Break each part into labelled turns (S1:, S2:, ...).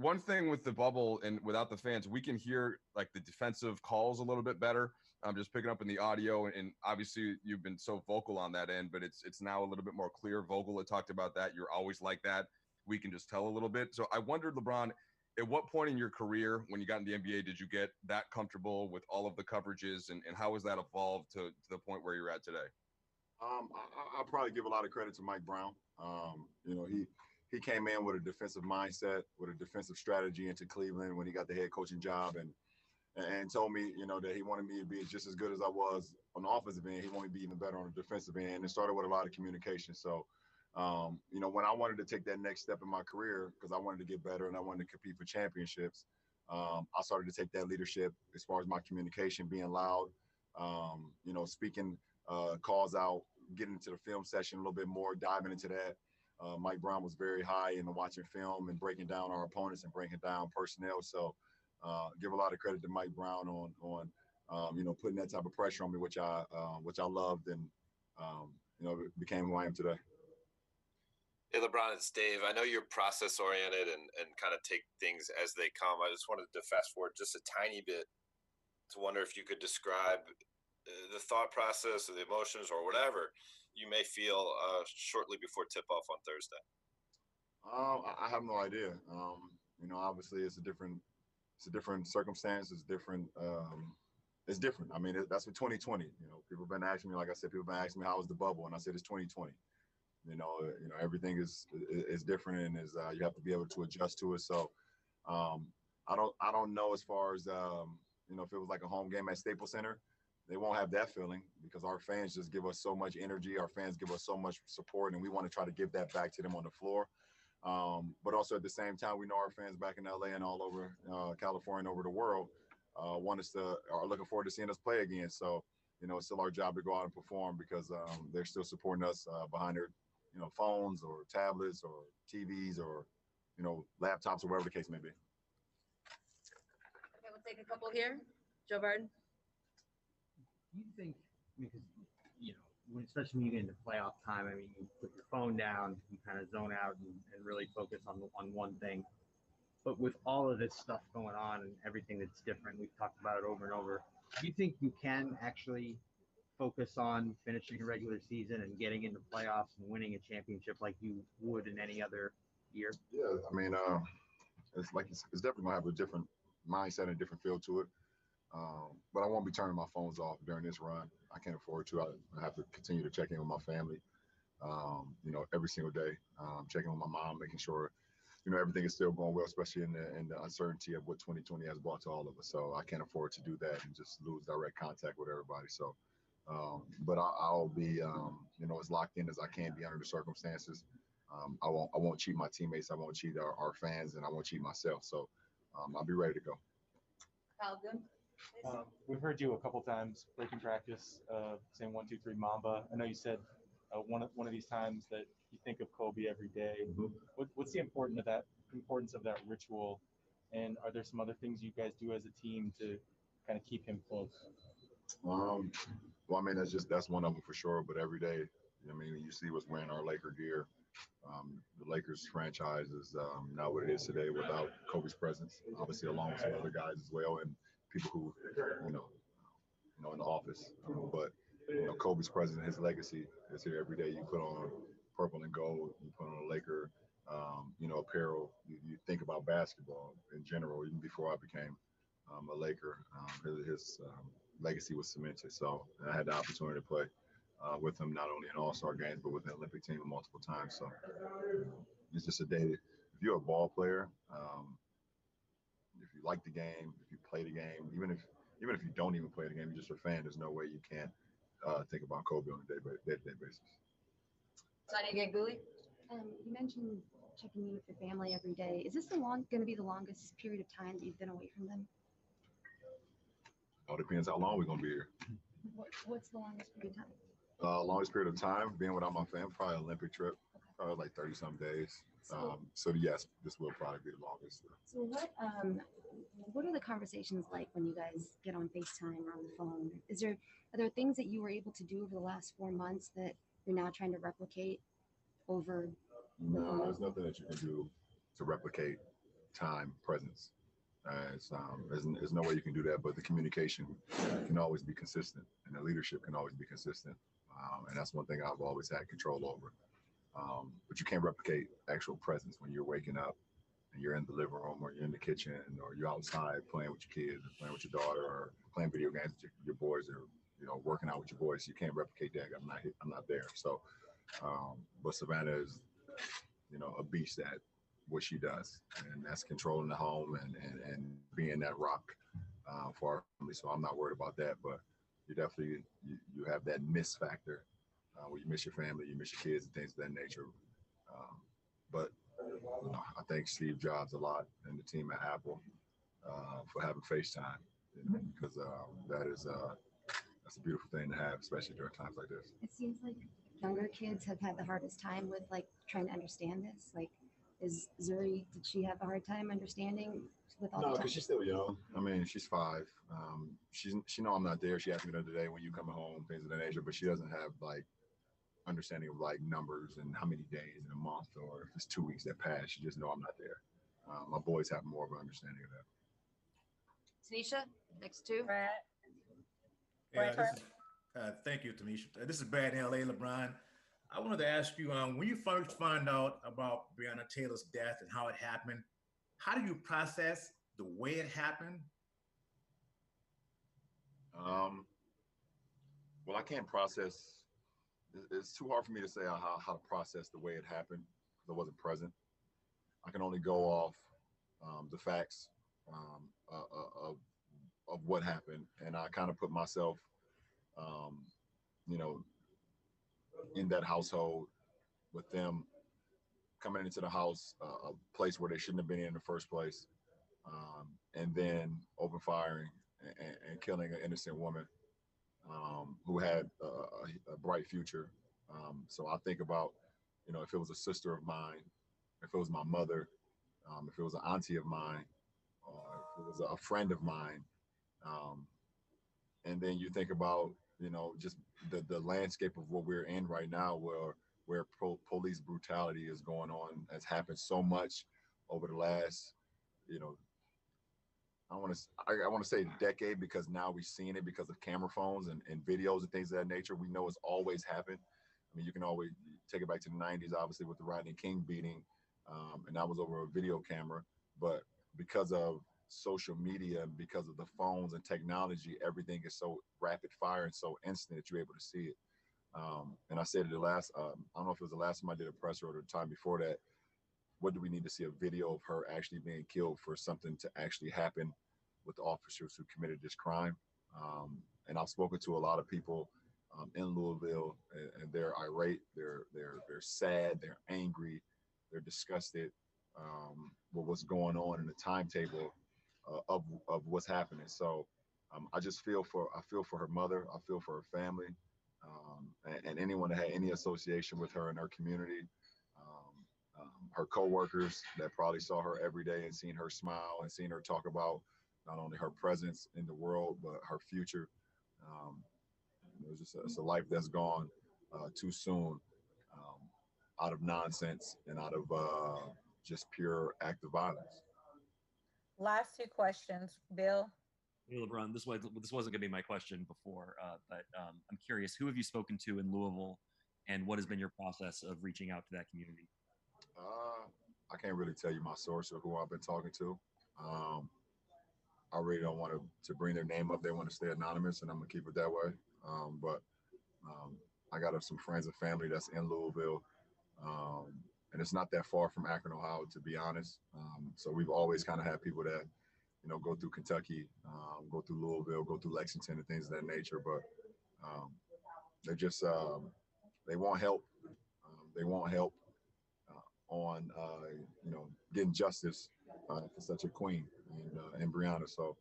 S1: one thing with the bubble and without the fans, we can hear like the defensive calls a little bit better. I'm just picking up in the audio, and obviously you've been so vocal on that end, but it's now a little bit more clear. Vogel had talked about that. You're always like that. We can just tell a little bit. So I wondered, LeBron, at what point in your career when you got in the NBA did you get that comfortable with all of the coverages, and how has that evolved to the point where you're at today?
S2: I'll probably give a lot of credit to Mike Brown. He came in with a defensive mindset, with a defensive strategy into Cleveland when he got the head coaching job, and told me, that he wanted me to be just as good as I was on the offensive end. He wanted me to be even better on the defensive end. It started with a lot of communication. So, when I wanted to take that next step in my career, because I wanted to get better and I wanted to compete for championships, I started to take that leadership as far as my communication, being loud, speaking calls out, getting into the film session a little bit more, diving into that. Mike Brown was very high in watching film and breaking down our opponents and breaking down personnel. So give a lot of credit to Mike Brown on putting that type of pressure on me, which I loved, and became who I am today.
S3: Hey, LeBron, it's Dave. I know you're process oriented and kind of take things as they come. I just wanted to fast forward just a tiny bit to wonder if you could describe the thought process or the emotions or whatever you may feel shortly before tip-off on Thursday.
S2: I have no idea. Obviously it's a different circumstance. It's different. It's different. I mean, that's for 2020. People have been asking me, like I said, people have been asking me how was the bubble, and I said it's 2020. Everything is different, and you have to be able to adjust to it. So, I don't know as far as if it was like a home game at Staples Center. They won't have that feeling because our fans just give us so much energy. Our fans give us so much support, and we want to try to give that back to them on the floor. But also at the same time, we know our fans back in LA and all over California and over the world are looking forward to seeing us play again. So, it's still our job to go out and perform because they're still supporting us behind their, phones or tablets or TVs or, laptops or whatever the case may be.
S4: Okay, we'll take a couple here. Joe Barton.
S5: You think, because, especially when you get into playoff time, I mean, you put your phone down, you kind of zone out and really focus on one thing. But with all of this stuff going on and everything that's different, we've talked about it over and over, do you think you can actually focus on finishing a regular season and getting into playoffs and winning a championship like you would in any other year?
S2: Yeah, I mean, it's definitely going to have a different mindset and a different feel to it. But I won't be turning my phones off during this run. I can't afford to. I have to continue to check in with my family, every single day, checking with my mom, making sure, everything is still going well, especially in the uncertainty of what 2020 has brought to all of us. So I can't afford to do that and just lose direct contact with everybody. So, but I'll be, as locked in as I can be under the circumstances. I won't cheat my teammates. I won't cheat our fans, and I won't cheat myself. So I'll be ready to go.
S4: Kyle Good.
S6: We've heard you a couple times breaking practice, saying 1, 2, 3 Mamba. I know you said one of these times that you think of Kobe every day. What's the importance of that ritual, and are there some other things you guys do as a team to kind of keep him close?
S2: Well, I mean, that's one of them for sure. But every day, I mean, you see what's wearing our Laker gear. The Lakers franchise is not what it is today without Kobe's presence. Obviously, along with some other guys as well, and people who, in the office. But Kobe's presence and his legacy is here every day. You put on purple and gold. You put on a Laker, apparel. You think about basketball in general. Even before I became a Laker, his legacy was cemented. So I had the opportunity to play with him not only in All-Star games but with the Olympic team multiple times. So it's just a day that if you're a ball player, if you like the game, if you play the game, even if you don't even play the game, you're just a fan, there's no way you can't think about Kobe on a day-to-day basis.
S4: Sadia Ganguly.
S7: You mentioned checking in with your family every day. Is this going to be the longest period of time that you've been away from them?
S2: All depends how long we're going to be here.
S7: What's the longest period of time?
S2: Longest period of time being without my family, probably an Olympic trip, probably like 30-some days. So yes, this will probably be the longest.
S7: So what are the conversations like when you guys get on FaceTime or on the phone? Are there things that you were able to do over the last 4 months that you're now trying to replicate over?
S2: No, there's nothing that you can do to replicate time presence. There's no way you can do that, but the communication can always be consistent, and the leadership can always be consistent. And that's one thing I've always had control over. But you can't replicate actual presence when you're waking up and you're in the living room or you're in the kitchen or you're outside playing with your kids or playing with your daughter or playing video games with your boys or, working out with your boys. You can't replicate that. I'm not there. So, but Savannah is, a beast at what she does, and that's controlling the home and being that rock for our family. So I'm not worried about that, but you definitely, you have that miss factor where you miss your family, you miss your kids and things of that nature. But I thank Steve Jobs a lot and the team at Apple for having FaceTime, because that's a beautiful thing to have, especially during times like this.
S7: It seems like younger kids have had the hardest time with like trying to understand this. Like, is Zuri, did she have a hard time understanding with all
S2: No,
S7: the
S2: because she's still young. I mean, she's 5. She know I'm not there. She asked me the other day when you coming home, things of that nature, but she doesn't have like understanding of like numbers and how many days in a month or if it's 2 weeks that pass. She just know I'm not there. My boys have more of an understanding of that.
S4: Tanisha, next two.
S8: Brad.
S9: Yeah, thank you, Tamisha. This is Brad in LA, LeBron. I wanted to ask you, when you first found out about Breonna Taylor's death and how it happened, how do you process the way it happened?
S2: Well, I can't process. It's too hard for me to say how to process the way it happened because I wasn't present. I can only go off the facts of what happened, and I kind of put myself, in that household with them coming into the house, a place where they shouldn't have been in the first place, and then open firing and killing an innocent woman who had a bright future. So I think about, if it was a sister of mine, if it was my mother, if it was an auntie of mine, or if it was a friend of mine, and then you think about, just the landscape of what we're in right now, where police brutality is going on, has happened so much over the last, I want to say decade, because now we've seen it because of camera phones and videos and things of that nature. We know it's always happened. I mean, you can always take it back to the 90s, obviously, with the Rodney King beating, and that was over a video camera. But because of social media and because of the phones and technology, everything is so rapid fire and so instant that you're able to see it. And I said it I don't know if it was the last time I did a presser or the time before that, what do we need to see a video of her actually being killed for something to actually happen with the officers who committed this crime? And I've spoken to a lot of people in Louisville, and they're irate, they're sad, they're angry, they're disgusted with what's going on in the timetable of what's happening. So I feel for her mother, I feel for her family, and anyone that had any association with her in her community, her coworkers that probably saw her every day and seen her smile and seen her talk about not only her presence in the world, but her future. It's a life that's gone too soon, out of nonsense and out of just pure act of violence.
S8: Last 2 questions, Bill.
S10: Hey, LeBron, this wasn't going to be my question before, but I'm curious, who have you spoken to in Louisville, and what has been your process of reaching out to that community?
S2: I can't really tell you my source or who I've been talking to. I really don't want to bring their name up. They want to stay anonymous, and I'm going to keep it that way. But I got some friends and family that's in Louisville, and it's not that far from Akron, Ohio, to be honest. So we've always kind of had people that, go through Kentucky, go through Louisville, go through Lexington and things of that nature. But they just, they want help. They want help on, getting justice for such a queen and Breonna. So,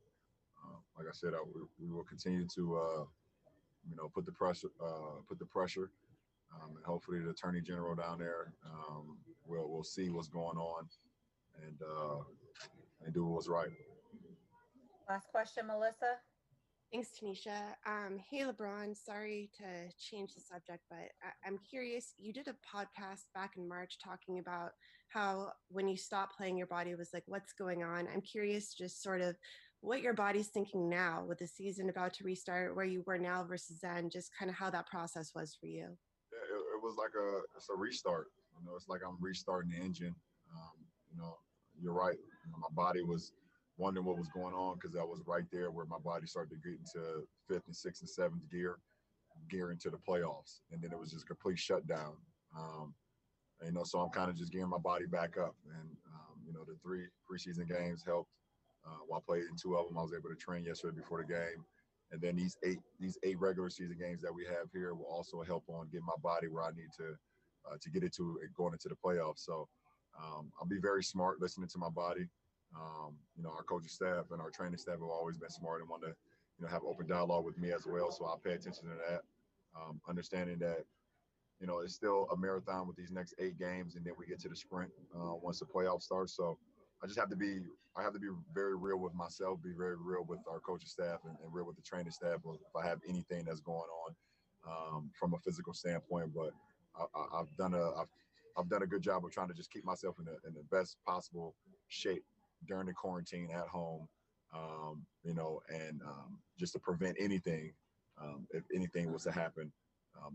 S2: like I said, we will continue to, put the pressure, and hopefully the Attorney General down there will see what's going on and do what's right.
S8: Last question, Melissa.
S11: Thanks, Tanisha. Hey, LeBron. Sorry to change the subject, but I'm curious. You did a podcast back in March talking about how when you stopped playing, your body was like, what's going on? I'm curious just sort of what your body's thinking now with the season about to restart, where you were now versus then, just kind of how that process was for you.
S2: Yeah, it was like it's a restart. You know, it's like I'm restarting the engine. You know, you're right. You know, my body was wondering what was going on because I was right there where my body started to get into fifth and sixth and seventh gear into the playoffs, and then it was just complete shutdown. You know, so I'm kind of just gearing my body back up, and you know, the 3 preseason games helped. While I played in 2 of them, I was able to train yesterday before the game, and then these eight regular season games that we have here will also help on getting my body where I need to get it to going into the playoffs. So I'll be very smart listening to my body. You know, our coaching staff and our training staff have always been smart and want to, you know, have open dialogue with me as well. So I'll pay attention to that, understanding that, you know, it's still a marathon with these next 8 games, and then we get to the sprint once the playoff starts. So I have to be very real with myself, be very real with our coaching staff, and real with the training staff if I have anything that's going on from a physical standpoint. But I've done a good job of trying to just keep myself in the best possible shape during the quarantine at home, you know, and just to prevent anything, if anything was to happen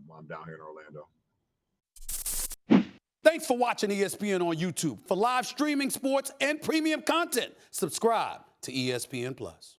S2: while I'm down here in Orlando.
S12: Thanks for watching ESPN on YouTube. For live streaming, sports, and premium content, subscribe to ESPN+.